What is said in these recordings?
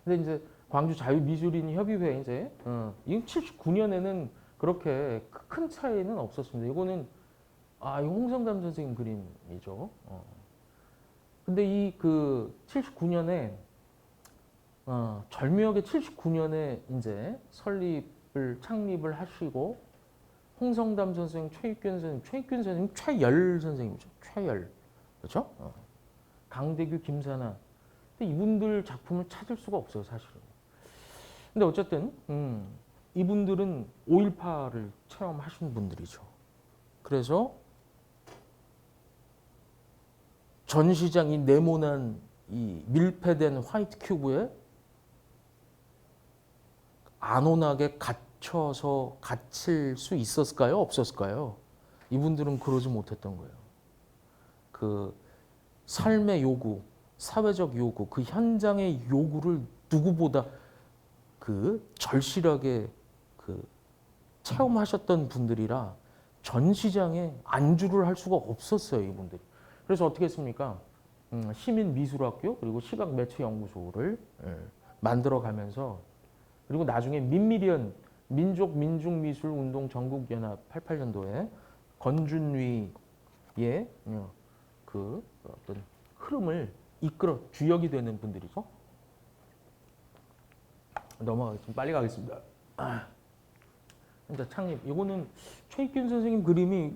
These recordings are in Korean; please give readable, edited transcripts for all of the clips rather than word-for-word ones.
근데 이제 광주 자유미술인 협의회 이제 이 79년에는 그렇게 큰 차이는 없었습니다. 이거는 이 홍성담 선생님 그림이죠. 근데 이 그 79년에 절묘하게 79년에 이제 창립을 하시고 홍성담 선생, 최익균 선생님, 최열 선생님이죠. 최열. 그렇죠? 강대규, 김사나. 근데 이분들 작품을 찾을 수가 없어요, 사실은. 근데 어쨌든 이분들은 5.18을 체험하신 분들이죠. 그래서 전시장이 네모난 이 밀폐된 화이트 큐브에 안온하게 갇혀서 갇힐 수 있었을까요? 없었을까요? 이분들은 그러지 못했던 거예요. 그 삶의 요구, 사회적 요구, 그 현장의 요구를 누구보다 그 절실하게 그 체험하셨던 분들이라 전시장에 안주를 할 수가 없었어요, 이분들이. 그래서 어떻게 했습니까? 시민미술학교 그리고 시각매체연구소를 만들어가면서 그리고 나중에 민미련 민족민중미술운동 전국연합 88년도에 건준위의 그 어떤 흐름을 이끌어 주역이 되는 분들이죠. 넘어가겠습니다. 빨리 가겠습니다. 그러니까 창립. 이거는 최익균 선생님 그림이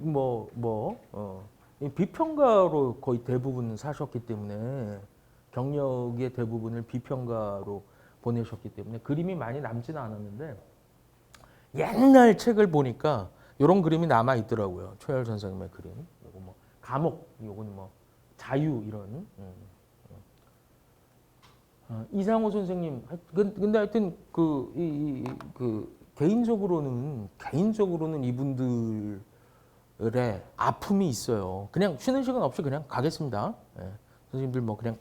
비평가로 거의 대부분 사셨기 때문에 경력의 대부분을 비평가로 보내셨기 때문에 그림이 많이 남지는 않았는데 옛날 책을 보니까 이런 그림이 남아 있더라고요. 최열 선생님의 그림. 이거 뭐 감옥, 이거는 뭐 자유 이런. 이상호 선생님. 근데 하여튼 개인적으로는 이분들의 아픔이 있어요. 그냥 쉬는 시간 없이 그냥 가겠습니다. 예. 선생님들 뭐 그냥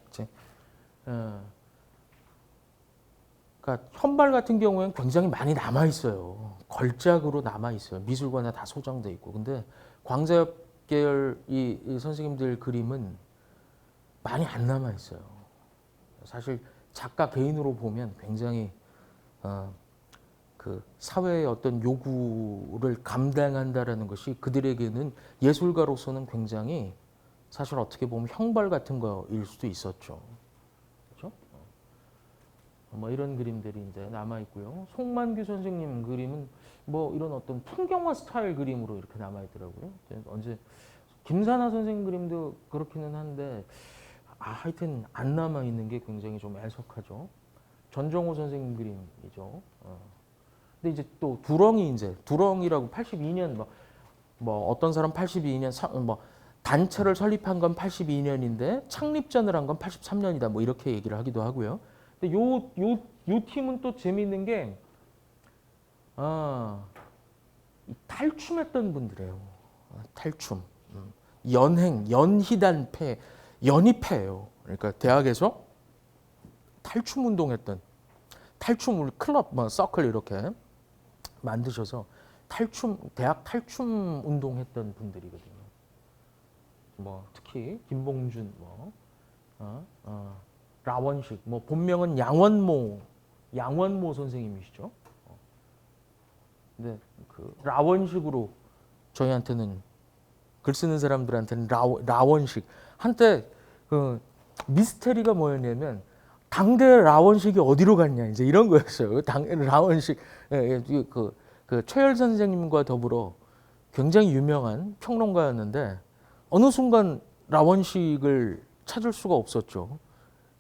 그러니까 현발 같은 경우에는 굉장히 많이 남아 있어요. 걸작으로 남아 있어요. 미술관에 다 소장돼 있고. 근데 광자엽 계열 이 선생님들 그림은 많이 안 남아 있어요. 사실 작가 개인으로 보면 굉장히 그 사회의 어떤 요구를 감당한다라는 것이 그들에게는 예술가로서는 굉장히 사실 어떻게 보면 형벌 같은 거일 수도 있었죠. 그렇죠? 뭐 이런 그림들이 이제 남아 있고요. 송만규 선생님 그림은 뭐 이런 어떤 풍경화 스타일 그림으로 이렇게 남아 있더라고요. 언제 김사나 선생님 그림도 그렇기는 한데 하여튼 안 남아 있는 게 굉장히 좀 애석하죠. 전정호 선생님 그림이죠. 근데 이제 또 두렁이라고 82년 뭐 어떤 사람 82년 뭐 단체를 설립한 건 82년인데 창립전을 한 건 83년이다. 뭐 이렇게 얘기를 하기도 하고요. 근데 요 팀은 또 재미있는 게 탈춤했던 분들이에요. 탈춤. 연희패예요. 그러니까 대학에서 탈춤 운동했던 탈춤을 클럽 서클 이렇게 만드셔서 대학 탈춤 운동했던 분들이거든요. 뭐 특히 김봉준 라원식 본명은 양원모 선생님이시죠. 근데 그 라원식으로 저희한테는 글 쓰는 사람들한테는 라원식 한때 그 미스테리가 뭐였냐면 당대 라원식이 어디로 갔냐 이제 이런 거였어요. 라원식 그 최열 선생님과 더불어 굉장히 유명한 평론가였는데 어느 순간 라원식을 찾을 수가 없었죠.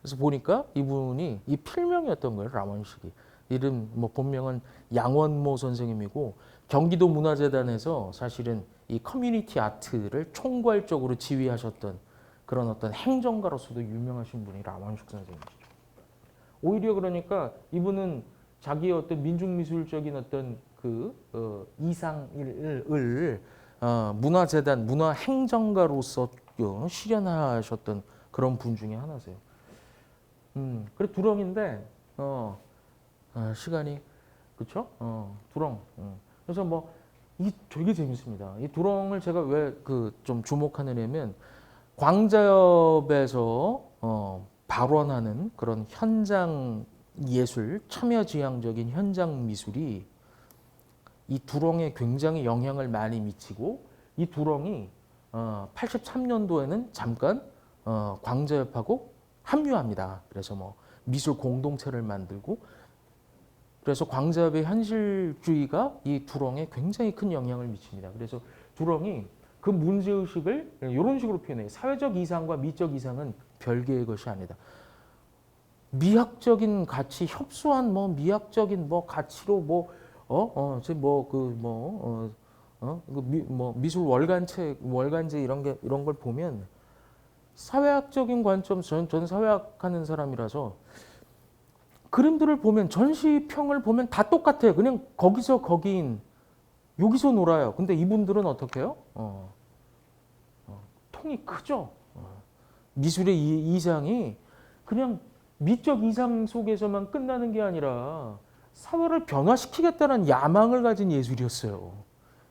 그래서 보니까 이분이 이 필명이었던 거예요. 라원식이. 이름 본명은 양원모 선생님이고 경기도 문화재단에서 사실은 이 커뮤니티 아트를 총괄적으로 지휘하셨던 그런 어떤 행정가로서도 유명하신 분이 라원식 선생님이시죠. 오히려 그러니까 이분은 자기의 어떤 민중미술적인 어떤 이상을 문화재단, 문화행정가로서 실현하셨던 그런 분 중에 하나세요. 그래 두렁인데 시간이 그렇죠? 두렁. 그래서 이 되게 재밌습니다. 이 두렁을 제가 왜 좀 주목하느냐면 광자엽에서 발원하는 그런 현장 예술, 참여지향적인 현장 미술이 이 두렁에 굉장히 영향을 많이 미치고 이 두렁이 83년도에는 잠깐 광저협하고 합류합니다. 그래서 뭐 미술 공동체를 만들고 그래서 광저협의 현실주의가 이 두렁에 굉장히 큰 영향을 미칩니다. 그래서 두렁이 그 문제의식을 이런 식으로 표현해요. 사회적 이상과 미적 이상은 별개의 것이 아니다. 미학적인 가치, 협소한 뭐 미학적인 뭐 가치로 미술 월간체 이런 걸 보면 사회학적인 관점, 저는 사회학하는 사람이라서 그림들을 보면 전시평을 보면 다 똑같아요. 그냥 거기서 거기인 여기서 놀아요. 근데 이분들은 어떻게 해요? 통이 크죠. 미술의 이상이 그냥 미적 이상 속에서만 끝나는 게 아니라 사회를 변화시키겠다는 야망을 가진 예술이었어요.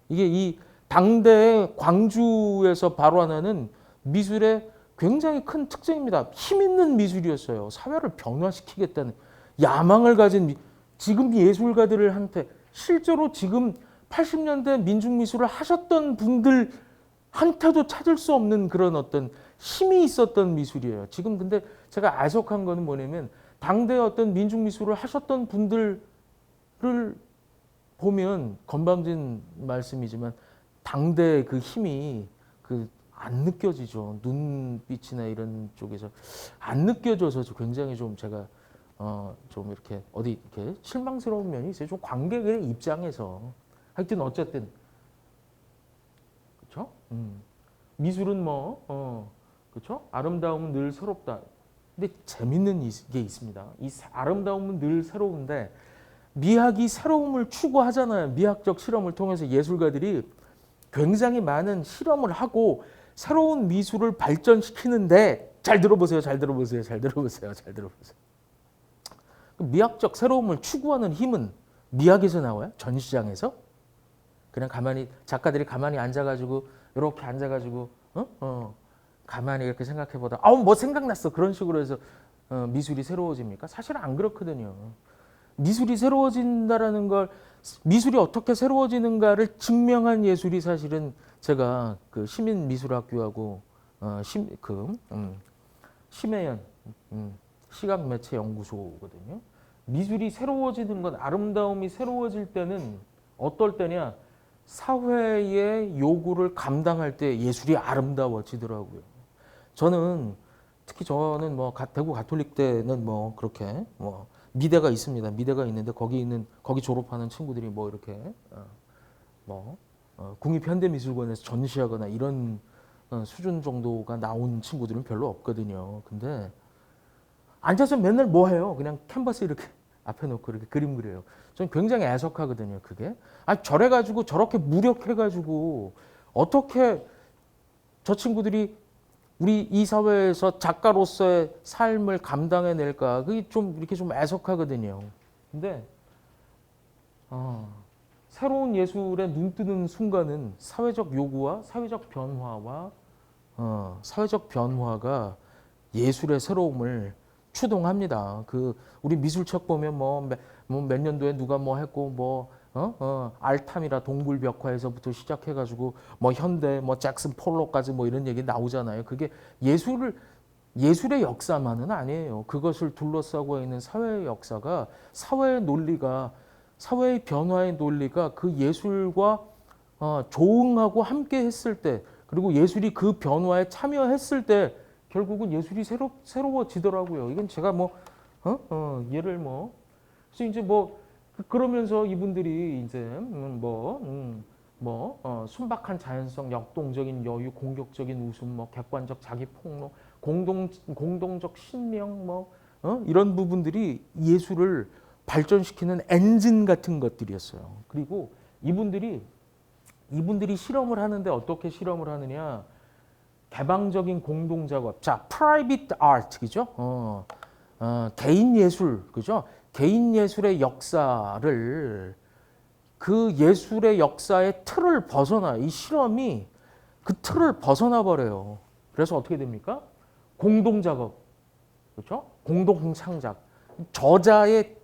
이게 이 당대의 광주에서 발원하는 미술의 굉장히 큰 특징입니다. 힘 있는 미술이었어요. 사회를 변화시키겠다는 야망을 가진 지금 예술가들한테 실제로 지금 80년대 민중미술을 하셨던 분들한테도 찾을 수 없는 그런 어떤 힘이 있었던 미술이에요. 지금 근데 제가 아속한 거는 뭐냐면 당대 어떤 민중미술을 하셨던 분들을 보면 건방진 말씀이지만 당대의 그 힘이 안 느껴지죠. 눈빛이나 이런 쪽에서 안 느껴져서 굉장히 좀 제가 좀 이렇게 어디 이렇게 실망스러운 면이 있어요. 좀 관객의 입장에서 하여튼 어쨌든 그렇죠? 미술은 그렇죠? 아름다움은 늘 새롭다. 근데 재밌는 게 있습니다. 이 아름다움은 늘 새로운데 미학이 새로움을 추구하잖아요. 미학적 실험을 통해서 예술가들이 굉장히 많은 실험을 하고 새로운 미술을 발전시키는데 잘 들어보세요. 미학적 새로움을 추구하는 힘은 미학에서 나와요? 전시장에서? 그냥 작가들이 가만히 앉아가지고 이렇게 앉아가지고 가만히 이렇게 생각해보다 뭐 생각났어 그런 식으로 해서 미술이 새로워집니까? 사실은 안 그렇거든요. 미술이 새로워진다라는 걸 미술이 어떻게 새로워지는가를 증명한 예술이 사실은 제가 그 시민미술학교하고 심혜연 시각매체연구소거든요. 미술이 새로워지는 건 아름다움이 새로워질 때는 어떨 때냐? 사회의 요구를 감당할 때 예술이 아름다워지더라고요. 특히 저는 대구 가톨릭대는 그렇게 미대가 있습니다. 미대가 있는데 거기 졸업하는 친구들이 이렇게 국립현대미술관에서 전시하거나 이런 수준 정도가 나온 친구들은 별로 없거든요. 근데 앉아서 맨날 뭐 해요? 그냥 캔버스 이렇게 앞에 놓고 이렇게 그림 그려요. 저는 굉장히 애석하거든요. 그게. 저래가지고 저렇게 무력해가지고 어떻게 저 친구들이 우리 이 사회에서 작가로서의 삶을 감당해낼까? 그게 이렇게 좀 애석하거든요. 근데 새로운 예술에 눈 뜨는 순간은 사회적 요구와 사회적 변화가 예술의 새로움을 추동합니다. 우리 미술책 보면 몇 년도에 누가 했고 알타미라 동굴벽화에서부터 시작해가지고 현대 잭슨 폴로까지 이런 얘기 나오잖아요. 그게 예술의 역사만은 아니에요. 그것을 둘러싸고 있는 사회의 역사가 사회의 변화의 논리가 그 예술과 조응하고 함께 했을 때 그리고 예술이 그 변화에 참여했을 때 결국은 예술이 새로워지더라고요. 이건 제가 예를 그래서 이제 그러면서 이분들이 이제 순박한 자연성, 역동적인 여유, 공격적인 웃음, 객관적 자기 폭로, 공동적 신명, 이런 부분들이 예술을 발전시키는 엔진 같은 것들이었어요. 그리고 이분들이 실험을 하는데 어떻게 실험을 하느냐? 개방적인 공동 작업. 자, private art, 그죠? 개인 예술, 그죠? 개인 예술의 역사를 그 예술의 역사의 틀을 이 실험이 그 틀을 벗어나 버려요. 그래서 어떻게 됩니까? 공동 작업, 그렇죠? 공동 창작. 저자의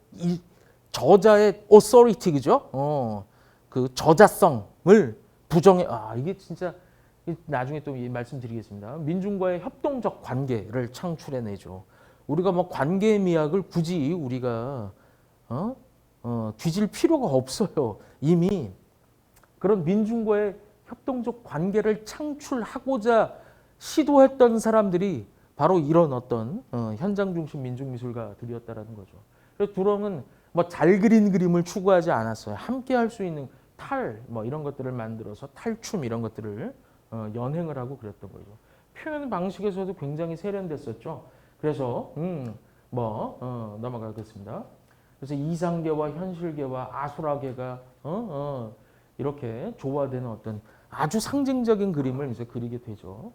저자의 authority 그죠? 그 저자성을 부정해. 이게 진짜 나중에 또 말씀드리겠습니다. 민중과의 협동적 관계를 창출해내죠. 우리가 뭐 관계 미학을 굳이 우리가 뒤질 필요가 없어요. 이미 그런 민중과의 협동적 관계를 창출하고자 시도했던 사람들이 바로 이런 어떤 현장 중심 민중미술가들이었다라는 거죠. 그래서 두렁은 뭐 잘 그린 그림을 추구하지 않았어요. 함께 할 수 있는 뭐 이런 것들을 만들어서 탈춤 이런 것들을 연행을 하고 그랬던 거죠. 표현 방식에서도 굉장히 세련됐었죠. 그래서 넘어가겠습니다. 그래서 이상계와 현실계와 아수라계가 이렇게 조화되는 어떤 아주 상징적인 그림을 이제 그리게 되죠.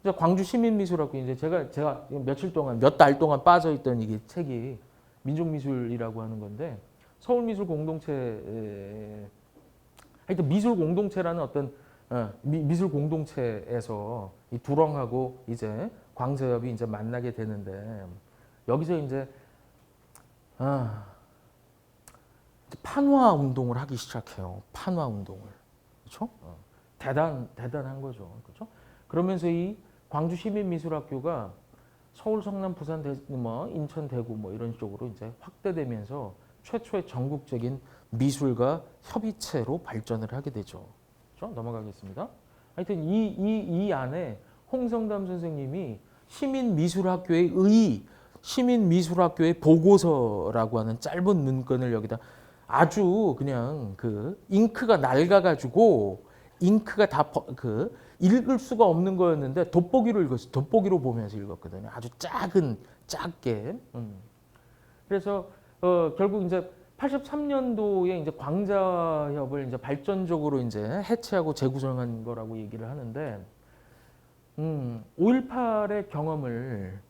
그래서 광주 시민미술학교 이제 제가 며칠 동안 몇 달 동안 빠져 있던 이게 책이 민족미술이라고 하는 건데 서울미술 공동체 하여튼 미술 공동체라는 어떤 미술 공동체에서 이 두렁하고 이제 광서엽이 이제 만나게 되는데 여기서 이제 판화 운동을 하기 시작해요. 판화 운동을. 그렇죠? 대단한 거죠. 그렇죠? 그러면서 이 광주 시민미술학교가 서울, 성남, 부산, 인천, 대구 이런 쪽으로 이제 확대되면서 최초의 전국적인 미술가 협의체로 발전을 하게 되죠. 그렇죠? 넘어가겠습니다. 하여튼 이 안에 홍성담 선생님이 시민미술학교의 보고서라고 하는 짧은 문건을 여기다 아주 그냥 그 잉크가 낡아가지고 잉크가 다 읽을 수가 없는 거였는데 돋보기로 읽었어요. 돋보기로 보면서 읽었거든요. 아주 작게. 그래서 결국 이제 83년도에 이제 광자협을 이제 발전적으로 이제 해체하고 재구성한 거라고 얘기를 하는데 5.18의 경험을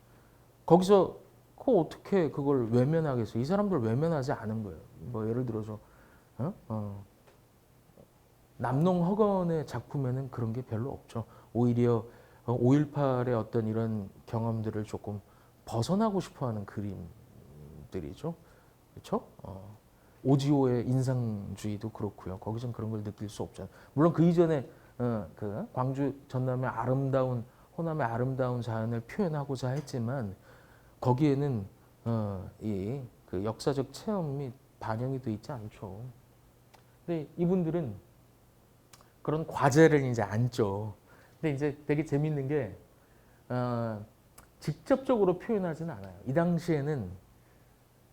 거기서 어떻게 그걸 외면하겠어요? 이 사람들 외면하지 않은 거예요. 뭐 예를 들어서 남농허건의 작품에는 그런 게 별로 없죠. 오히려 5.18의 어떤 이런 경험들을 조금 벗어나고 싶어하는 그림들이죠. 그렇죠? 오지오의 인상주의도 그렇고요. 거기선 그런 걸 느낄 수 없잖아요. 물론 그 이전에 그 광주 전남의 호남의 아름다운 자연을 표현하고자 했지만 거기에는 그 역사적 체험이 반영이 돼 있지 않죠. 근데 이분들은 그런 과제를 이제 안죠. 근데 이제 되게 재밌는 게 직접적으로 표현하지는 않아요. 이 당시에는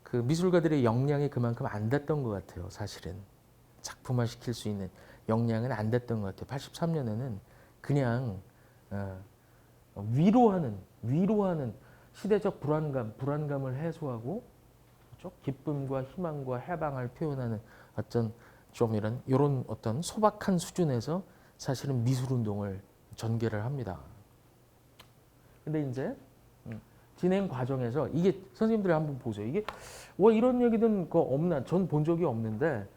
그 미술가들의 역량이 그만큼 안 됐던 것 같아요. 사실은 작품화 시킬 수 있는 역량은 안 됐던 것 같아요. 83년에는 그냥 위로하는 시대적 불안감을 해소하고 그렇죠? 기쁨과 희망과 해방을 표현하는 어떤 좀 이런 어떤 소박한 수준에서 사실은 미술 운동을 전개를 합니다. 근데 이제 진행 과정에서 이게 선생님들이 한번 보세요. 이게 뭐 이런 얘기든 없나? 전 본 적이 없는데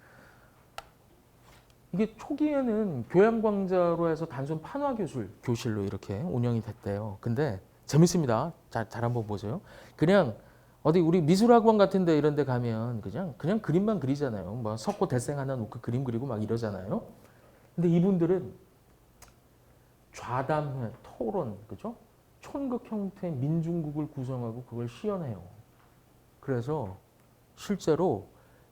이게 초기에는 교양광자로 해서 단순 판화 교실로 이렇게 운영이 됐대요. 근데 재밌습니다. 잘 한번 보세요. 그냥 어디 우리 미술학원 같은 데 이런 데 가면 그냥 그림만 그리잖아요. 뭐 석고 대생 하나 놓고 그림 그리고 막 이러잖아요. 근데 이분들은 좌담회, 토론, 그죠? 촌극 형태의 민중국을 구성하고 그걸 시연해요. 그래서 실제로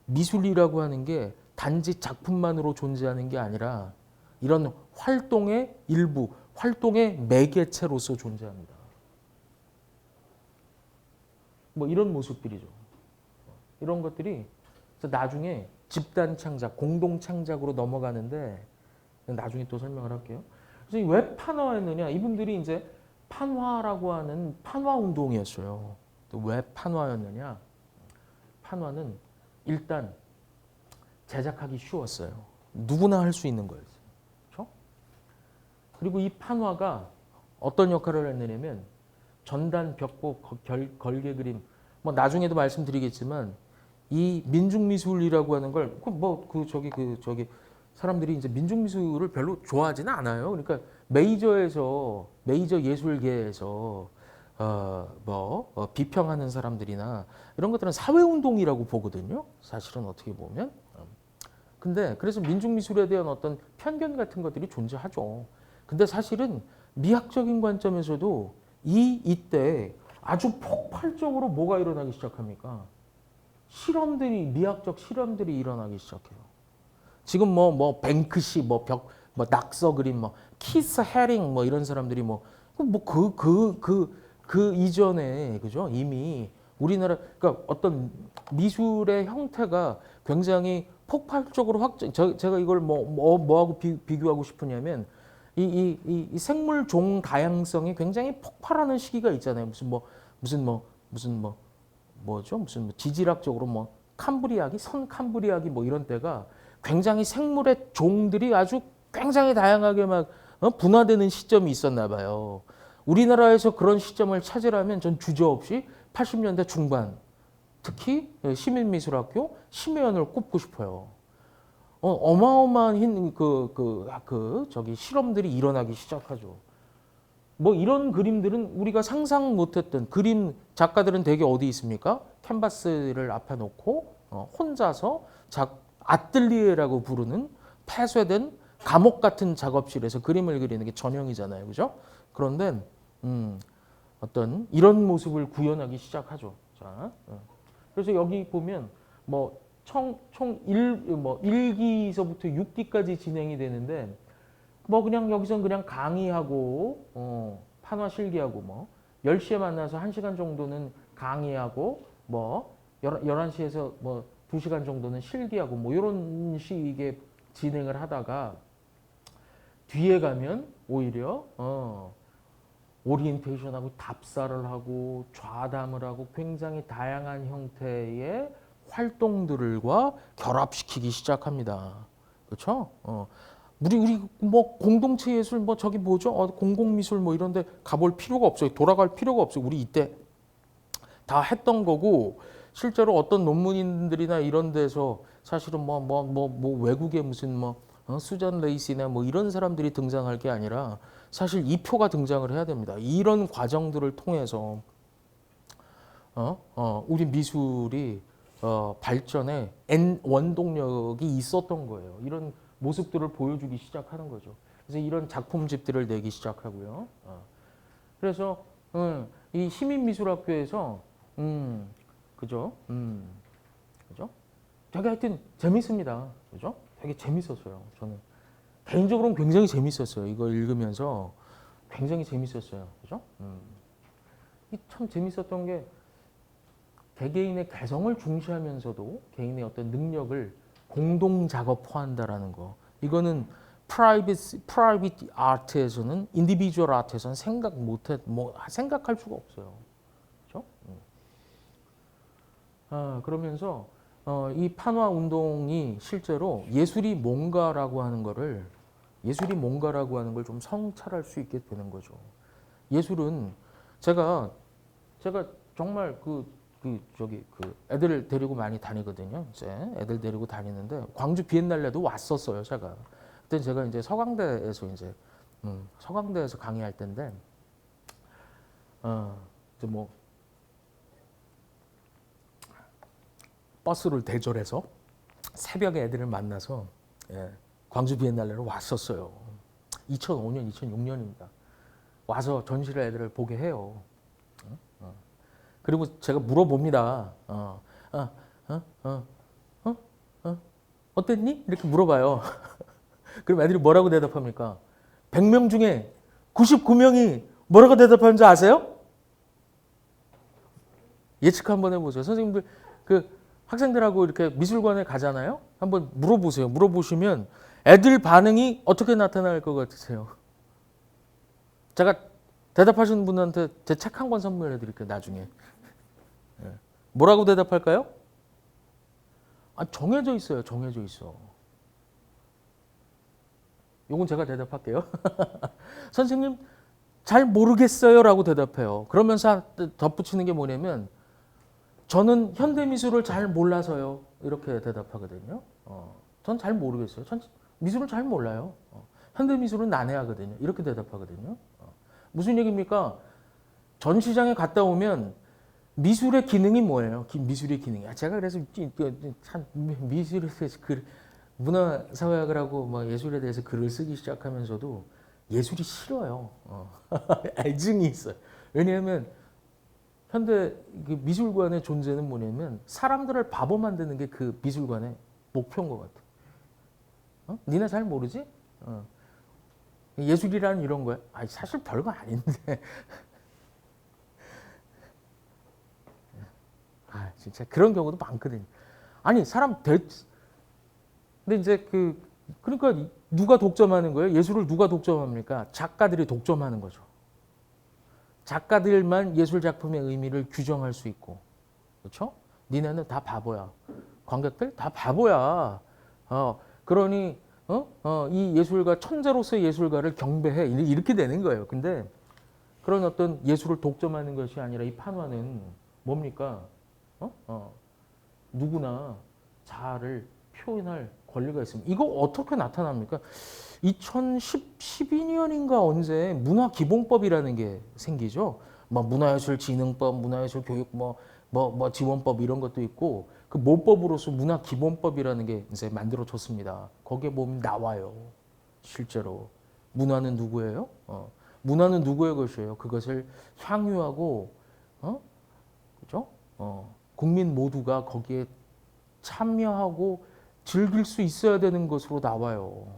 미술이라고 하는 게 단지 작품만으로 존재하는 게 아니라 이런 활동의 일부, 활동의 매개체로서 존재합니다. 뭐 이런 모습들이죠. 이런 것들이 나중에 집단 창작, 공동 창작으로 넘어가는데 나중에 또 설명을 할게요. 그래서 왜 판화했느냐? 이분들이 이제 판화라고 하는 판화 운동이었어요. 왜 판화였느냐? 판화는 일단 제작하기 쉬웠어요. 누구나 할 수 있는 거였어요. 그렇죠? 그리고 이 판화가 어떤 역할을 했느냐면 전단, 벽보, 걸개 그림 뭐 나중에도 말씀드리겠지만 이 민중미술이라고 하는 걸 사람들이 이제 민중미술을 별로 좋아하지는 않아요. 그러니까 메이저 예술계에서 비평하는 사람들이나 이런 것들은 사회운동이라고 보거든요. 사실은 어떻게 보면. 근데 그래서 민중미술에 대한 어떤 편견 같은 것들이 존재하죠. 근데 사실은 미학적인 관점에서도 이때 아주 폭발적으로 뭐가 일어나기 시작합니까? 미학적 실험들이 일어나기 시작해요. 지금 뱅크시, 낙서 그림, 키스 헤링, 이런 사람들이 그 이전에, 그죠? 이미 우리나라, 그러니까 어떤 미술의 형태가 굉장히 폭발적으로 제가 이걸 뭐하고 비교하고 싶으냐면, 이 생물 종 다양성이 굉장히 폭발하는 시기가 있잖아요. 무슨 지질학적으로 캄브리아기, 선 캄브리아기 이런 때가 굉장히 생물의 종들이 아주 굉장히 다양하게 분화되는 시점이 있었나 봐요. 우리나라에서 그런 시점을 찾으려면 전 주저없이 80년대 중반, 특히 시민미술학교 심혜연을 꼽고 싶어요. 어마어마한 실험들이 일어나기 시작하죠. 이런 그림들은 우리가 상상 못했던 그림 작가들은 되게 어디 있습니까? 캔버스를 앞에 놓고 혼자서 아뜰리에라고 부르는 폐쇄된 감옥 같은 작업실에서 그림을 그리는 게 전형이잖아요, 그죠? 그런데 어떤 이런 모습을 구현하기 시작하죠. 자, 그래서 여기 보면 총 1기서부터 6기까지 진행이 되는데 그냥 여기선 그냥 강의하고 판화 실기하고 10시에 만나서 1시간 정도는 강의하고 11시에서 2시간 정도는 실기하고 이런 식의 진행을 하다가 뒤에 가면 오히려 오리엔테이션하고 답사를 하고 좌담을 하고 굉장히 다양한 형태의 활동들과 결합시키기 시작합니다. 그렇죠? 우리 공동체 예술 저기 뭐죠? 공공미술 이런데 가볼 필요가 없어요. 돌아갈 필요가 없어요. 우리 이때 다 했던 거고 실제로 어떤 논문인들이나 이런 데서 사실은 외국의 무슨 수잔 레이시나 이런 사람들이 등장할 게 아니라 사실 이 표가 등장을 해야 됩니다. 이런 과정들을 통해서 우리 미술이 발전에 원동력이 있었던 거예요. 이런 모습들을 보여주기 시작하는 거죠. 그래서 이런 작품집들을 내기 시작하고요. 그래서 이 시민미술학교에서 그죠? 그죠? 되게 하여튼 재밌습니다. 그죠? 되게 재밌었어요. 저는 개인적으로는 굉장히 재밌었어요. 이걸 읽으면서 굉장히 재밌었어요. 그죠? 참 재밌었던 게 개개인의 개성을 중시하면서도 개인의 어떤 능력을 공동 작업화한다라는 거. 이거는 프라이빗 아트에서는 인디비주얼 아트에서는 생각할 수가 없어요. 그렇죠? 그러면서 이 판화 운동이 실제로 예술이 뭔가라고 하는 걸 좀 성찰할 수 있게 되는 거죠. 예술은 제가 정말 애들 데리고 많이 다니거든요. 이제 애들 데리고 다니는데 광주 비엔날레도 왔었어요. 그때 제가 이제 서강대에서 강의할 때인데 이제 버스를 대절해서 새벽에 애들을 만나서 광주 비엔날레로 왔었어요. 2005년, 2006년입니다. 와서 전시를 애들을 보게 해요. 그리고 제가 물어봅니다. 어땠니? 이렇게 물어봐요. 그럼 애들이 뭐라고 대답합니까? 100명 중에 99명이 뭐라고 대답하는지 아세요? 예측 한번 해보세요. 선생님들 학생들하고 이렇게 미술관에 가잖아요. 한번 물어보세요. 물어보시면 애들 반응이 어떻게 나타날 것 같으세요? 제가 대답하시는 분한테 제 책 한 권 선물해 드릴게요. 나중에. 뭐라고 대답할까요? 정해져 있어요. 정해져 있어. 요건 제가 대답할게요. 선생님 잘 모르겠어요 라고 대답해요. 그러면서 덧붙이는 게 뭐냐면 저는 현대미술을 잘 몰라서요. 이렇게 대답하거든요. 전 잘 모르겠어요. 전 미술을 잘 몰라요. 현대미술은 난해하거든요. 이렇게 대답하거든요. 무슨 얘기입니까? 전시장에 갔다 오면 미술의 기능이 뭐예요? 미술의 기능이. 제가 그래서 참 미술에 대해서 문화사회학을 하고 뭐 예술에 대해서 글을 쓰기 시작하면서도 예술이 싫어요. 애증이 있어요. 왜냐하면 현대 그 미술관의 존재는 뭐냐면 사람들을 바보 만드는 게 그 미술관의 목표인 것 같아. 니네 잘 모르지? 예술이라는 이런 거야. 사실 별거 아닌데. 진짜 그런 경우도 많거든요. 아니 근데 이제 그러니까 누가 독점하는 거예요? 예술을 누가 독점합니까? 작가들이 독점하는 거죠. 작가들만 예술 작품의 의미를 규정할 수 있고, 그렇죠? 니네는 다 바보야. 관객들 다 바보야. 그러니 이 예술가 천재로서의 예술가를 경배해 이렇게 되는 거예요. 근데 그런 어떤 예술을 독점하는 것이 아니라 이 판화는 뭡니까? 누구나 자아를 표현할 권리가 있습니다. 이거 어떻게 나타납니까? 2012년인가 언제 문화기본법이라는 게 생기죠. 뭐 문화예술진흥법, 문화예술교육 지원법 이런 것도 있고 그 모법으로서 문화기본법이라는 게 이제 만들어졌습니다. 거기에 보면 나와요. 실제로 문화는 누구예요? 문화는 누구의 것이에요? 그것을 향유하고 그죠? 국민 모두가 거기에 참여하고 즐길 수 있어야 되는 것으로 나와요.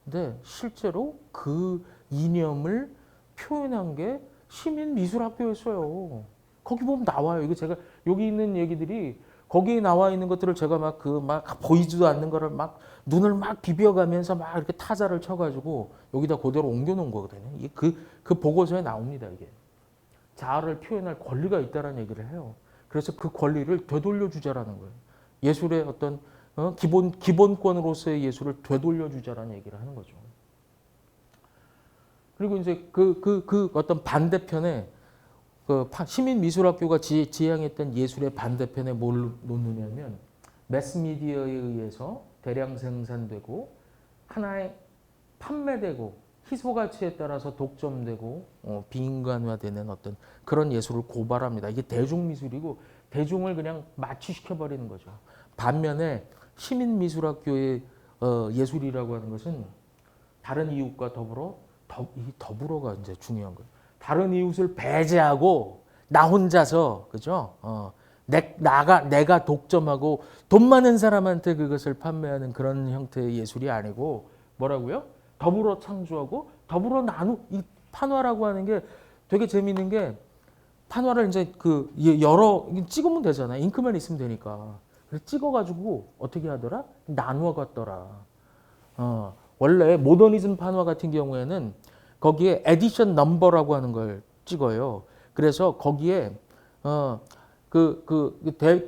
근데 실제로 그 이념을 표현한 게 시민미술학교였어요. 거기 보면 나와요. 이거 제가 여기 있는 얘기들이 거기에 나와 있는 것들을 제가 막 보이지도 않는 거를 막 눈을 막 비벼가면서 막 이렇게 타자를 쳐가지고 여기다 그대로 옮겨놓은 거거든요. 이게 그 보고서에 나옵니다. 이게 자아를 표현할 권리가 있다는 얘기를 해요. 그래서 그 권리를 되돌려 주자라는 거예요. 예술의 어떤 기본권으로서의 예술을 되돌려 주자라는 얘기를 하는 거죠. 그리고 이제 그 어떤 반대편에 시민미술학교가 지향했던 예술의 반대편에 뭘 놓느냐면 매스미디어에 의해서 대량 생산되고 하나의 판매되고 희소가치에 따라서 독점되고 비인간화되는 어떤 그런 예술을 고발합니다. 이게 대중미술이고 대중을 그냥 마취시켜버리는 거죠. 반면에 시민미술학교의 예술이라고 하는 것은 다른 이웃과 이 더불어가 이제 중요한 거예요. 다른 이웃을 배제하고 나 혼자서 그죠? 내가 독점하고 돈 많은 사람한테 그것을 판매하는 그런 형태의 예술이 아니고 뭐라고요? 더불어 창조하고 더불어 이 판화라고 하는 게 되게 재미있는 게 판화를 이제 여러 찍으면 되잖아요. 잉크만 있으면 되니까. 그래서 찍어가지고 어떻게 하더라? 나누어 갔더라. 원래 모더니즘 판화 같은 경우에는 거기에 에디션 넘버라고 하는 걸 찍어요. 그래서 거기에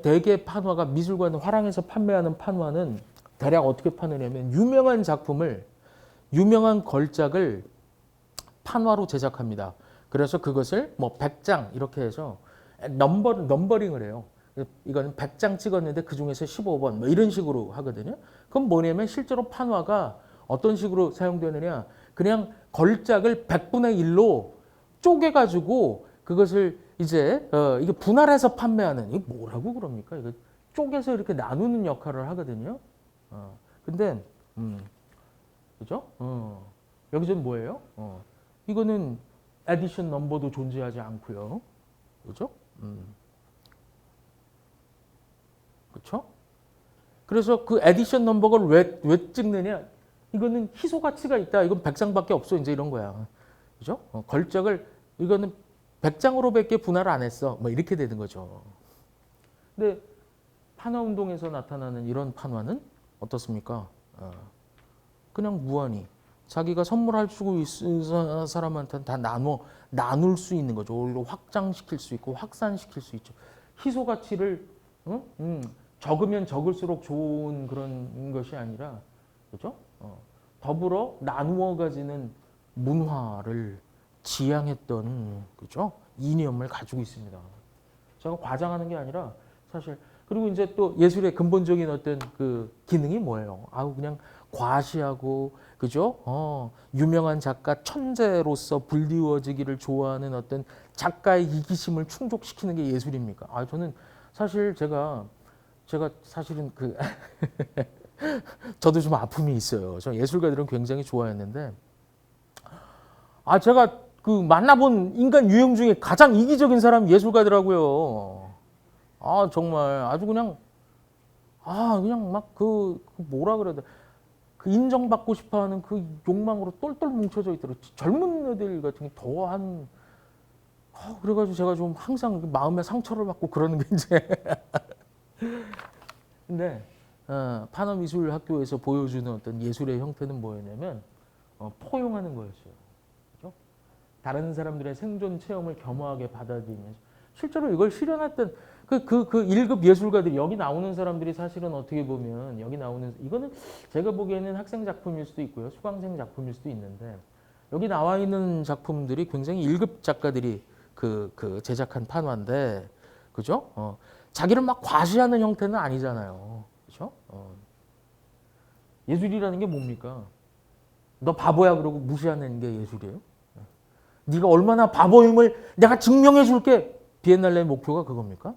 대개 판화가 미술관 화랑에서 판매하는 판화는 대략 어떻게 파느냐면 유명한 걸작을 판화로 제작합니다. 그래서 그것을 뭐 100장 이렇게 해서 넘버링을 해요. 이거는 100장 찍었는데 그 중에서 15번 뭐 이런 식으로 하거든요. 그럼 뭐냐면 실제로 판화가 어떤 식으로 사용되느냐? 그냥 걸작을 100분의 1로 쪼개가지고 그것을 이제 이게 분할해서 판매하는 이게 뭐라고 그럽니까? 이거 쪼개서 이렇게 나누는 역할을 하거든요. 근데 그죠? 여기서는 뭐예요? 이거는 에디션 넘버도 존재하지 않고요. 그죠? 그렇죠? 그래서 그 에디션 넘버를 왜 찍느냐? 이거는 희소 가치가 있다. 이건 100장밖에 없어. 이제 이런 거야. 그죠? 걸작을 이거는 100장으로밖에 분할 안 했어. 뭐 이렇게 되는 거죠. 근데 판화 운동에서 나타나는 이런 판화는 어떻습니까? 그냥 무한히 자기가 선물할 수 있는 사람한테는 다 나눌 수 있는 거죠. 오히려 확장시킬 수 있고 확산시킬 수 있죠. 희소 가치를 적으면 적을수록 좋은 그런 것이 아니라 그죠? 더불어 나누어 가지는 문화를 지향했던 그죠? 이념을 가지고 있습니다. 제가 과장하는 게 아니라 사실 그리고 이제 또 예술의 근본적인 어떤 그 기능이 뭐예요? 그냥 과시하고 그죠? 유명한 작가 천재로서 불리워지기를 좋아하는 어떤 작가의 이기심을 충족시키는 게 예술입니까? 아, 저는 사실 제가 사실은 그 저도 좀 아픔이 있어요. 저 예술가들은 굉장히 좋아했는데 제가 그 만나본 인간 유형 중에 가장 이기적인 사람이 예술가더라고요. 정말 아주 그냥 그냥 막 뭐라 그래야 돼. 그 인정받고 싶어 하는 그 욕망으로 똘똘 뭉쳐져 있더라고요. 젊은 애들 같은 게 더한 그래가지고 제가 좀 항상 마음의 상처를 받고 그러는 게 이제 근데 판화미술학교에서 보여주는 어떤 예술의 형태는 뭐였냐면 포용하는 거였어요. 그렇죠? 다른 사람들의 생존 체험을 겸허하게 받아들이면서 실제로 이걸 실현했던 그 1급 예술가들이 여기 나오는 사람들이 사실은 어떻게 보면 여기 나오는 이거는 제가 보기에는 학생 작품일 수도 있고요. 수강생 작품일 수도 있는데 여기 나와 있는 작품들이 굉장히 1급 작가들이 제작한 판화인데 그죠? 자기를 막 과시하는 형태는 아니잖아요. 그렇죠? 예술이라는 게 뭡니까? 너 바보야 그러고 무시하는 게 예술이에요? 네가 얼마나 바보임을 내가 증명해 줄게. 비엔날레의 목표가 그겁니까?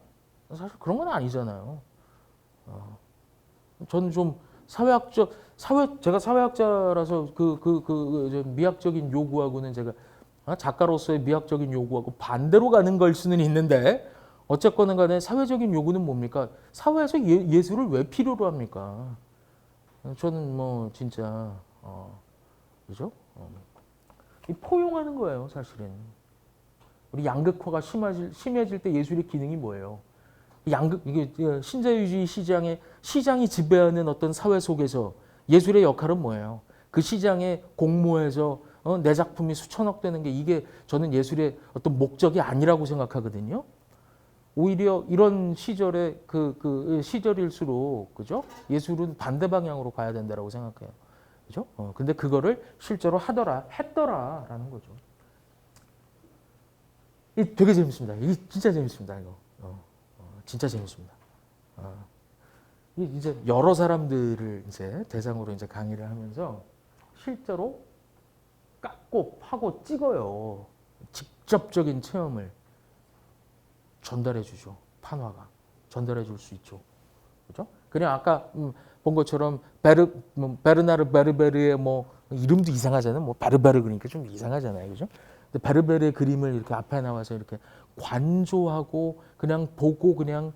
사실 그런 건 아니잖아요. 저는 좀 제가 사회학자라서 미학적인 요구하고는 제가 작가로서의 미학적인 요구하고 반대로 가는 걸 수는 있는데 어쨌거나 간에 사회적인 요구는 뭡니까? 사회에서 예술을 왜 필요로 합니까? 저는 뭐 진짜 그죠? 이 포용하는 거예요, 사실은. 우리 양극화가 심해질 때 예술의 기능이 뭐예요? 이게 신자유주의 시장이 지배하는 어떤 사회 속에서 예술의 역할은 뭐예요? 그 시장에 공모해서 내 작품이 수천억 되는 게 이게 저는 예술의 어떤 목적이 아니라고 생각하거든요. 오히려 이런 시절에 시절일수록 그죠? 예술은 반대 방향으로 가야 된다라고 생각해요. 그죠? 근데 그거를 실제로 했더라라는 거죠. 이 되게 재밌습니다. 이 진짜 재밌습니다. 이거 진짜 재밌습니다. 이제 여러 사람들을 이제 대상으로 이제 강의를 하면서 실제로 깎고 파고 찍어요. 직접적인 체험을 전달해 주죠. 판화가 전달해 줄 수 있죠. 그죠? 그냥 아까 본 것처럼 베르나르 베르베르의 뭐 이름도 이상하잖아요. 뭐 베르베르 그러니까 좀 이상하잖아요. 그죠? 근데 베르베르의 그림을 이렇게 앞에 나와서 이렇게 관조하고 그냥 보고 그냥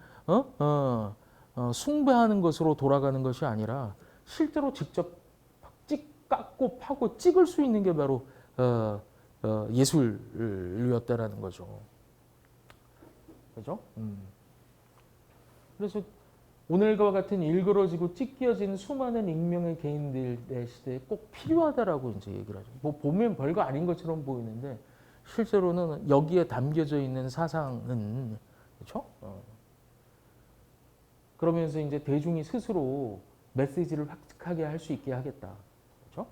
숭배하는 것으로 돌아가는 것이 아니라 실제로 직접 깎고 파고 찍을 수 있는 게 바로 예술이었다라는 거죠. 그죠? 그래서 오늘과 같은 일그러지고 찢겨진 수많은 익명의 개인들의 시대에 꼭 필요하다라고 이제 얘기를 하죠. 뭐 보면 별거 아닌 것처럼 보이는데 실제로는 여기에 담겨져 있는 사상은 그렇죠? 그러면서 이제 대중이 스스로 메시지를 획득하게 할 수 있게 하겠다. 그렇죠?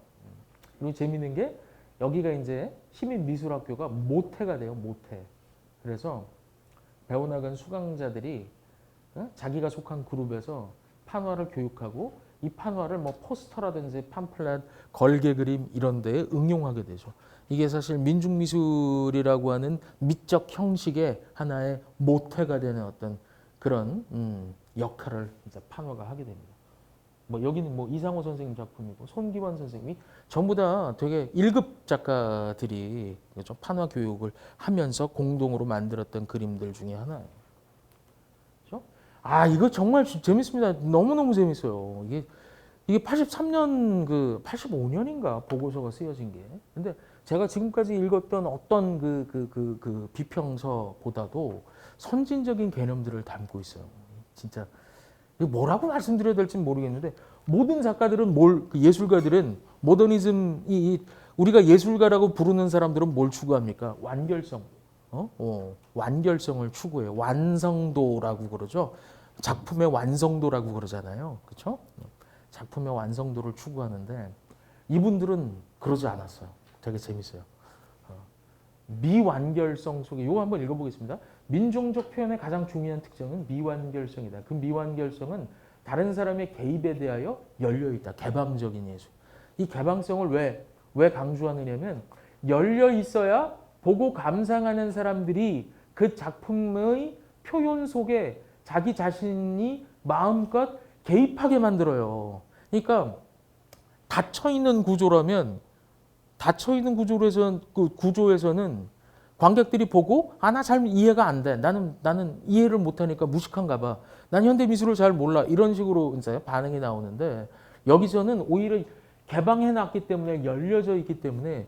그리고 재밌는 게 여기가 이제 시민미술학교가 모태가 돼요. 모태. 그래서 배워나간 수강자들이 자기가 속한 그룹에서 판화를 교육하고 이 판화를 뭐 포스터라든지 팜플렛, 걸개 그림 이런 데에 응용하게 되죠. 이게 사실 민중미술이라고 하는 미적 형식의 하나의 모태가 되는 어떤 그런 역할을 이제 판화가 하게 됩니다. 뭐 여기는 뭐 이상호 선생님 작품이고 손기환 선생님이 전부 다 되게 1급 작가들이 그렇죠? 판화 교육을 하면서 공동으로 만들었던 그림들 중에 하나예요. 그렇죠? 이거 정말 재밌습니다. 너무너무 재밌어요. 이게 83년 85년인가 보고서가 쓰여진 게. 근데 제가 지금까지 읽었던 어떤 비평서보다도 선진적인 개념들을 담고 있어요. 진짜 뭐라고 말씀드려야 될지 모르겠는데 모든 작가들은 예술가들은 모더니즘이 우리가 예술가라고 부르는 사람들은 뭘 추구합니까? 완결성. 완결성을 추구해요. 완성도라고 그러죠. 작품의 완성도라고 그러잖아요. 그렇죠? 작품의 완성도를 추구하는데 이분들은 그러지 않았어요. 되게 재밌어요. 미완결성 속에 이거 한번 읽어보겠습니다. 민중적 표현의 가장 중요한 특징은 미완결성이다. 그 미완결성은 다른 사람의 개입에 대하여 열려있다. 개방적인 예술. 이 개방성을 왜 강조하느냐면 열려 있어야 보고 감상하는 사람들이 그 작품의 표현 속에 자기 자신이 마음껏 개입하게 만들어요. 그러니까 닫혀있는 구조라면 닫혀있는 구조에서는 관객들이 보고 나 잘 이해가 안 돼. 나는 이해를 못하니까 무식한가 봐. 난 현대미술을 잘 몰라. 이런 식으로 이제 반응이 나오는데 여기서는 오히려 개방해놨기 때문에 열려져 있기 때문에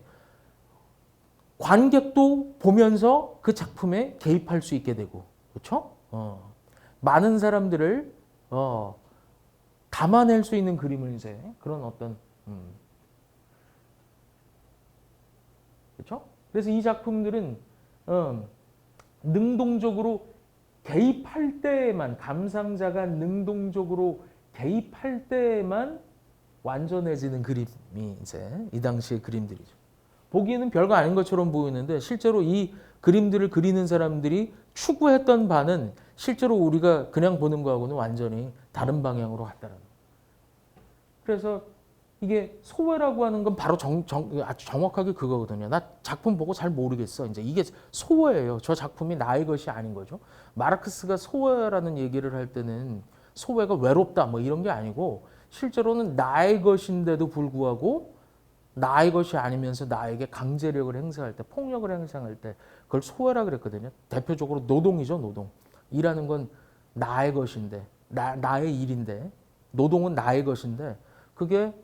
관객도 보면서 그 작품에 개입할 수 있게 되고 그렇죠? 많은 사람들을 담아낼 수 있는 그림을 이제 그런 어떤 그렇죠? 그래서 이 작품들은 능동적으로 개입할 때에만 감상자가 능동적으로 개입할 때에만 완전해지는 그림이 이제 이 당시의 그림들이죠. 보기에는 별거 아닌 것처럼 보이는데 실제로 이 그림들을 그리는 사람들이 추구했던 바는 실제로 우리가 그냥 보는 거하고는 완전히 다른 방향으로 갔다는 거예요. 그래서 이게 소외라고 하는 건 바로 아주 정확하게 그거거든요. 나 작품 보고 잘 모르겠어. 이제 이게 소외예요. 저 작품이 나의 것이 아닌 거죠. 마르크스가 소외라는 얘기를 할 때는 소외가 외롭다 뭐 이런 게 아니고 실제로는 나의 것인데도 불구하고 나의 것이 아니면서 나에게 강제력을 행사할 때, 폭력을 행사할 때 그걸 소외라 그랬거든요. 대표적으로 노동이죠, 노동. 일하는 건 나의 것인데, 나의 일인데, 노동은 나의 것인데 그게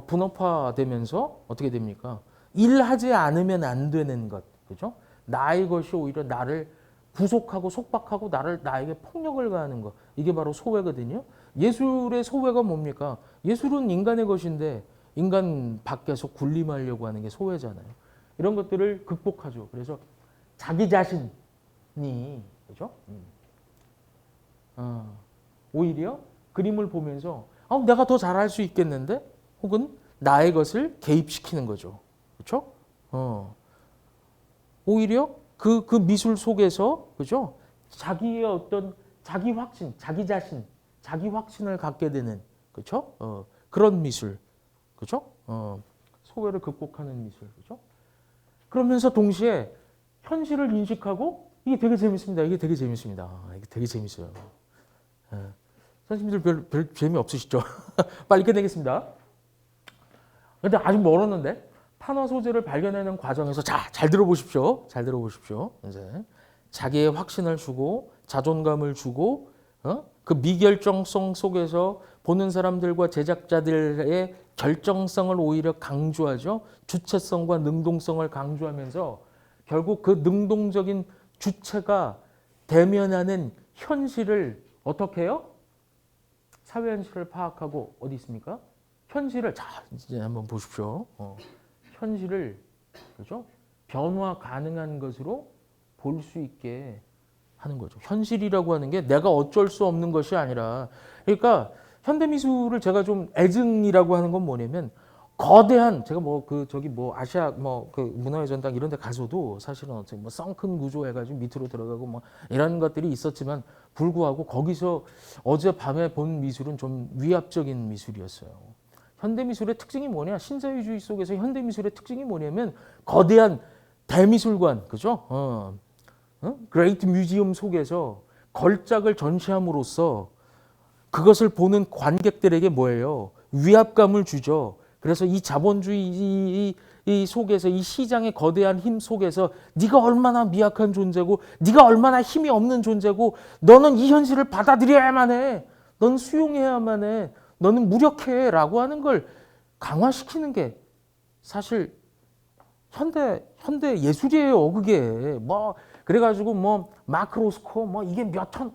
분업화되면서 어떻게 됩니까? 일하지 않으면 안 되는 것, 그죠? 나의 것이 오히려 나를 구속하고 속박하고 나에게 폭력을 가하는 것. 이게 바로 소외거든요. 예술의 소외가 뭡니까? 예술은 인간의 것인데 인간 밖에서 군림하려고 하는 게 소외잖아요. 이런 것들을 극복하죠. 그래서 자기 자신이 그죠? 오히려 그림을 보면서 내가 더 잘할 수 있겠는데? 혹은 나의 것을 개입시키는 거죠. 그렇죠? 오히려 그 미술 속에서 그죠? 자기의 어떤 자기 확신, 자기 자신, 자기 확신을 갖게 되는 그렇죠? 그런 미술. 그죠? 소외를 극복하는 미술. 그죠? 그러면서 동시에 현실을 인식하고 이게 되게 재밌습니다. 이게 되게 재밌습니다. 이게 되게 재밌어요. 선생님들 별 재미 없으시죠? 빨리 끝내겠습니다. 근데 아직 멀었는데 판화 소재를 발견하는 과정에서 잘 들어보십시오. 잘 들어보십시오. 이제 자기의 확신을 주고 자존감을 주고 그 미결정성 속에서 보는 사람들과 제작자들의 결정성을 오히려 강조하죠. 주체성과 능동성을 강조하면서 결국 그 능동적인 주체가 대면하는 현실을 어떻게 해요? 사회 현실을 파악하고 어디 있습니까? 현실을 이제 한번 보십시오. 현실을 그죠? 변화 가능한 것으로 볼 수 있게 하는 거죠. 현실이라고 하는 게 내가 어쩔 수 없는 것이 아니라 그러니까 현대미술을 제가 좀 애증이라고 하는 건 뭐냐면 거대한 제가 아시아 그 문화의 전당 이런 데 가서도 사실은 어떻게 썬큰 구조 해가지고 밑으로 들어가고 이런 것들이 있었지만 불구하고 거기서 어젯밤에 본 미술은 좀 위압적인 미술이었어요. 현대미술의 특징이 뭐냐? 신자유주의 속에서 현대미술의 특징이 뭐냐면 거대한 대미술관, 그죠? 그레이트 뮤지엄 속에서 걸작을 전시함으로써 그것을 보는 관객들에게 뭐예요? 위압감을 주죠. 그래서 이 자본주의 이 속에서 이 시장의 거대한 힘 속에서 네가 얼마나 미약한 존재고 네가 얼마나 힘이 없는 존재고 너는 이 현실을 받아들여야만 해. 넌 수용해야만 해. 너는 무력해 라고 하는 걸 강화시키는 게 사실 현대 예술이에요. 그게 그래가지고 마크 로스코 이게 몇 천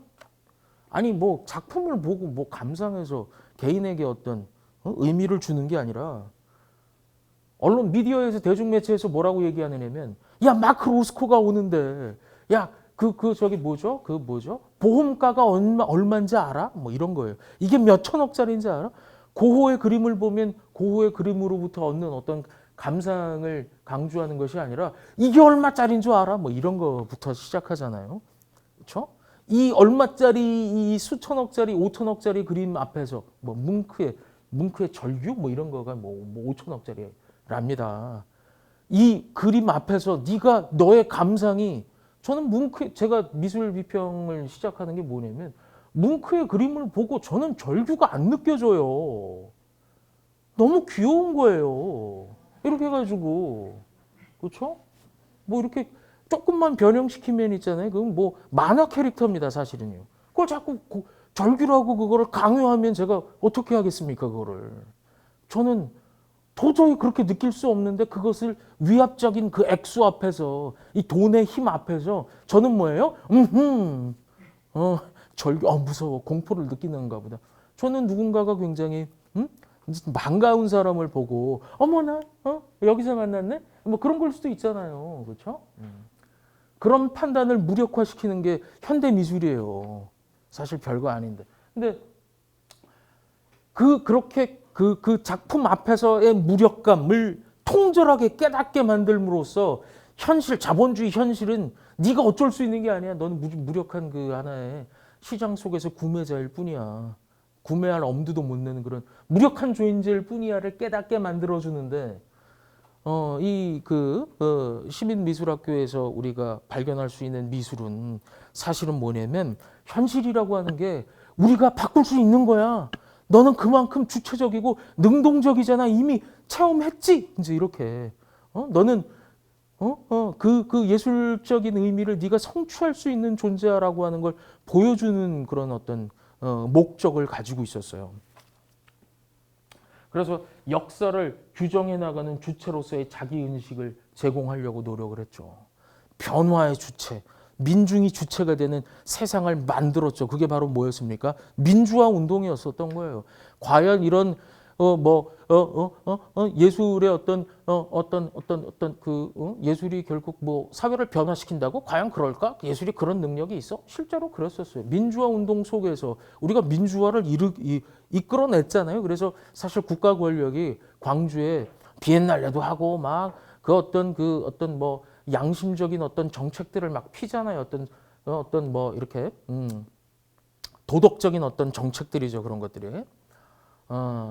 아니 작품을 보고 감상해서 개인에게 어떤 의미를 주는 게 아니라 언론 미디어에서 대중매체에서 뭐라고 얘기하느냐면 야 마크 로스코가 오는데 야 저기 뭐죠? 보험가가 얼마인지 알아? 이런 거예요. 이게 몇 천억짜리인지 알아? 고호의 그림을 보면 고호의 그림으로부터 얻는 어떤 감상을 강조하는 것이 아니라 이게 얼마짜리인 줄 알아? 이런 거부터 시작하잖아요. 그렇죠? 이 얼마짜리 이 수천억짜리 5천억짜리 그림 앞에서 뭉크의 전류 이런 거가 5천억짜리랍니다. 이 그림 앞에서 네가 너의 감상이 저는 뭉크 제가 미술 비평을 시작하는 게 뭐냐면 뭉크의 그림을 보고 저는 절규가 안 느껴져요. 너무 귀여운 거예요. 이렇게 해가지고 그렇죠? 뭐 이렇게 조금만 변형시키면 있잖아요. 그건 뭐 만화 캐릭터입니다, 사실은요. 그걸 자꾸 절규라고 그거를 강요하면 제가 어떻게 하겠습니까, 그거를. 저는 도저히 그렇게 느낄 수 없는데 그것을 위압적인 그 액수 앞에서 이 돈의 힘 앞에서 저는 뭐예요? 절규, 무서워. 공포를 느끼는가 보다. 저는 누군가가 굉장히 반가운 사람을 보고 어머나 여기서 만났네? 뭐 그런 걸 수도 있잖아요. 그렇죠? 그런 판단을 무력화시키는 게 현대 미술이에요. 사실 별거 아닌데. 근데 그렇게 그 작품 앞에서의 무력감을 통절하게 깨닫게 만들므로써 현실, 자본주의 현실은 네가 어쩔 수 있는 게 아니야. 너는 무력한 그 하나의 시장 속에서 구매자일 뿐이야. 구매할 엄두도 못 내는 그런 무력한 존재일 뿐이야를 깨닫게 만들어주는데 시민미술학교에서 우리가 발견할 수 있는 미술은 사실은 뭐냐면 현실이라고 하는 게 우리가 바꿀 수 있는 거야. 너는 그만큼 주체적이고 능동적이잖아. 이미 체험했지. 이제 이렇게. 너는 그 예술적인 의미를 네가 성취할 수 있는 존재라고 하는 걸 보여주는 그런 어떤 목적을 가지고 있었어요. 그래서 역사를 규정해 나가는 주체로서의 자기 인식을 제공하려고 노력을 했죠. 변화의 주체, 민중이 주체가 되는 세상을 만들었죠. 그게 바로 뭐였습니까? 민주화 운동이었었던 거예요. 과연 이런 예술의 예술이 결국 뭐 사회를 변화시킨다고? 과연 그럴까? 예술이 그런 능력이 있어? 실제로 그랬었어요. 민주화 운동 속에서 우리가 민주화를 이끌어냈잖아요. 그래서 사실 국가 권력이 광주에 비엔날레도 하고 막 뭐 양심적인 어떤 정책들을 막 피잖아요. 어떤 뭐 이렇게 도덕적인 어떤 정책들이죠. 그런 것들이.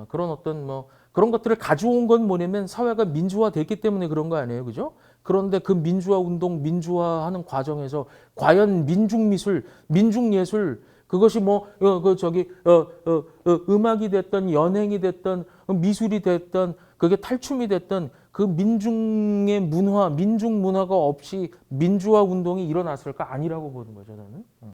그런 어떤 뭐 그런 것들을 가져온 건 뭐냐면 사회가 민주화됐기 때문에 그런 거 아니에요, 그죠? 그런데 그 민주화 운동, 민주화하는 과정에서 과연 민중미술, 민중예술 그것이 뭐 음악이 됐던 연행이 됐던 미술이 됐던 그게 탈춤이 됐던 그 민중의 문화, 민중 문화가 없이 민주화 운동이 일어났을까? 아니라고 보는 거죠, 저는.